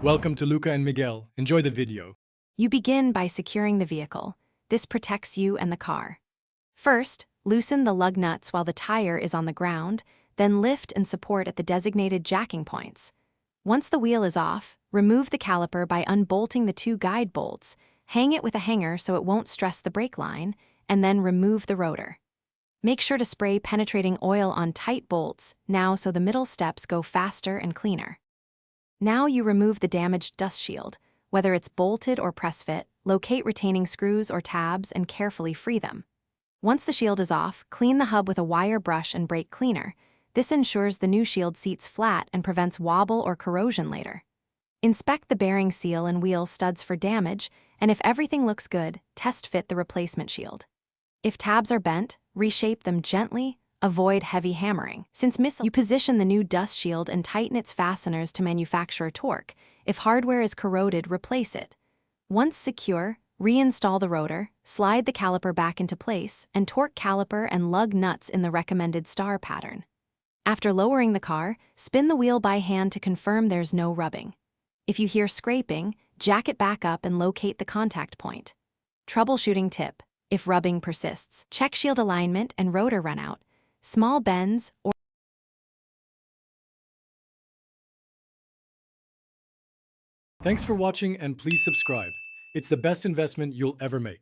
Welcome to Luca and Miguel. Enjoy the video. You begin by securing the vehicle. This protects you and the car. First, loosen the lug nuts while the tire is on the ground, then lift and support at the designated jacking points. Once the wheel is off, remove the caliper by unbolting the two guide bolts, hang it with a hanger so it won't stress the brake line, and then remove the rotor. Make sure to spray penetrating oil on tight bolts now so the middle steps go faster and cleaner. Now you remove the damaged dust shield. Whether it's bolted or press-fit, locate retaining screws or tabs and carefully free them. Once the shield is off, clean the hub with a wire brush and brake cleaner. This ensures the new shield seats flat and prevents wobble or corrosion later. Inspect the bearing seal and wheel studs for damage, and if everything looks good, test fit the replacement shield. If tabs are bent, reshape them gently. Avoid heavy hammering. Since you position the new dust shield and tighten its fasteners to manufacturer torque. If hardware is corroded, replace it. Once secure, reinstall the rotor, slide the caliper back into place, and torque caliper and lug nuts in the recommended star pattern. After lowering the car, spin the wheel by hand to confirm there's no rubbing. If you hear scraping, jack it back up and locate the contact point. Troubleshooting tip: if rubbing persists, check shield alignment and rotor runout. Small bends or Thanks for watching and please subscribe. It's the best investment you'll ever make.